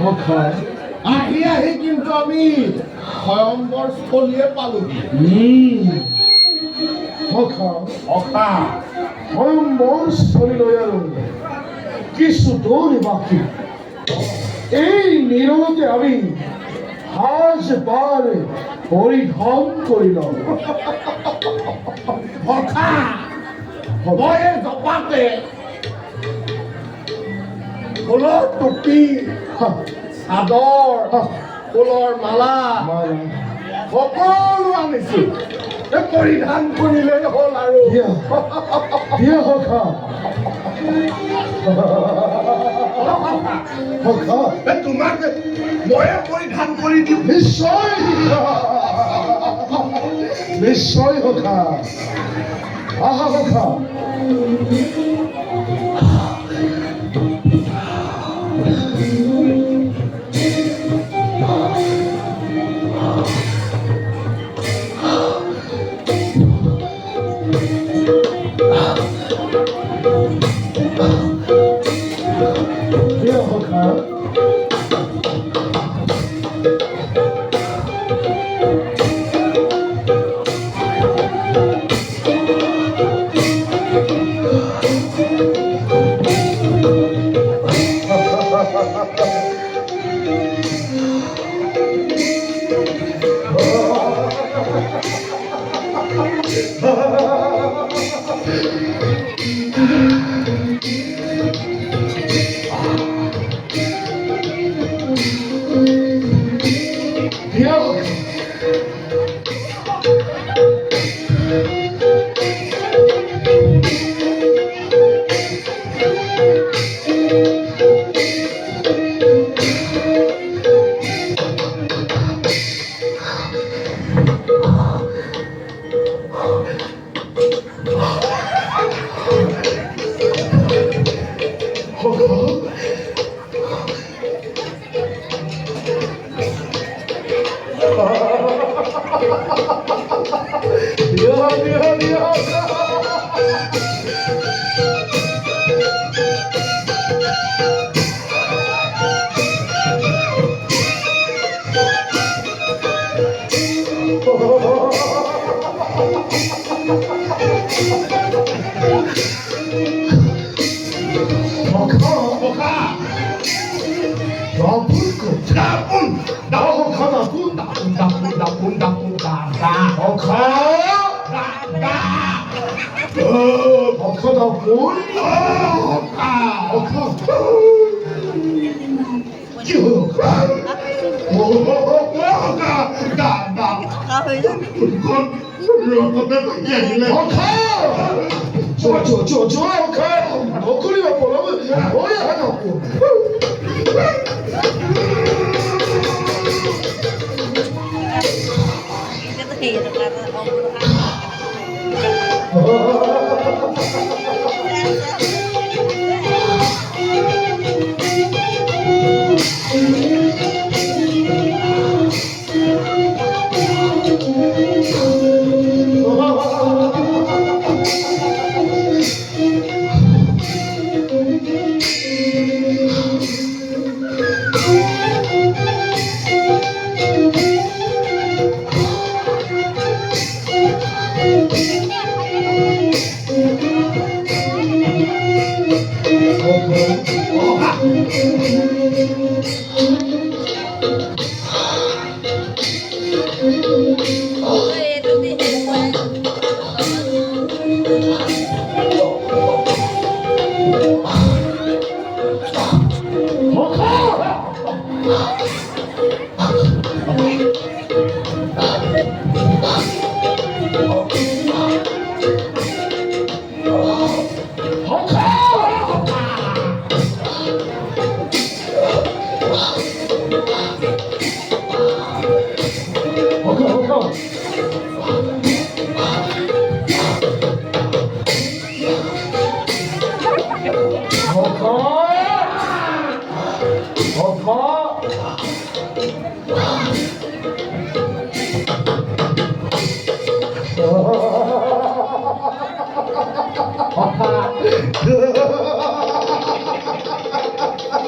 আহি আহি কিন্তু আমি ভয়ংকৰ স্থলীয়ে পালোহি। ভয়ংকৰ স্থলীলৈ আৰু কিছু দূৰ বাকী। এই নিৰৱতে আমি সাজ পাৰ পৰিধান কৰি লওঁ। মই জপাতে ফুলৰ টুপি, চাদৰ, ফুলৰ মালা সকলো আনিছো। পৰিধান কৰিলেই হ'ল আৰু তোমাক ময়ে পৰিধান কৰি দিওঁ। নিশ্চয় নিশ্চয় সখা। আহা সখা।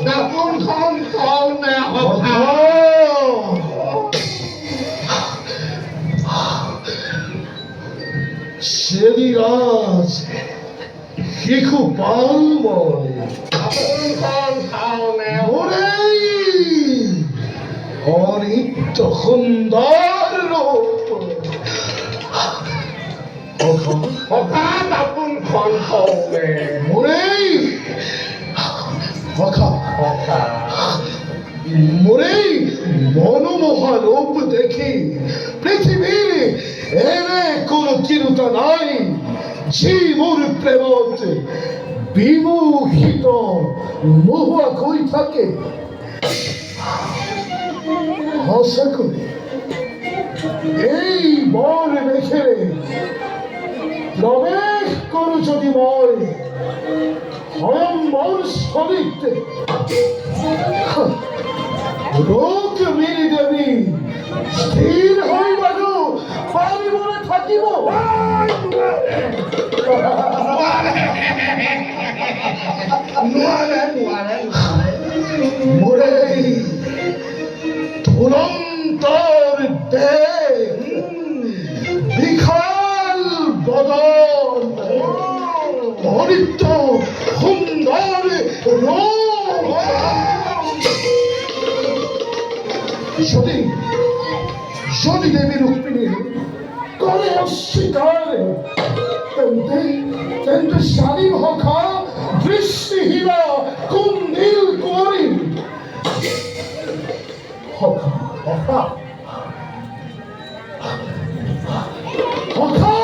Đã muốn không còn nào Chediraj শিখু পালময় ওরে অনিত্য সুন্দর রূপ ওরে মোরে মনোমোহা রূপ দেখি পৃথিবীর এনে কোন চিরতা নাই জীবর প্রেমত বিমুখিত মহুয়া কই থাকে আশা করি এই বর মেখে প্রবেশ করু যদি বল স্বয়ম্বর স্থলিতে রোগমিনী দেবী স্থির হইবারু পারিব না থাকিব মোরে ধুরন্তর দেহ বিখাল বদন অনিত্য সুন্দর রূপ যদি যদি দেবী রুক্মিণী করে অস্বীকার তেন্তে স্বামী ভখা দৃষ্টিহীনা কুন্দিল কুমারী ভখা ভখা ভখা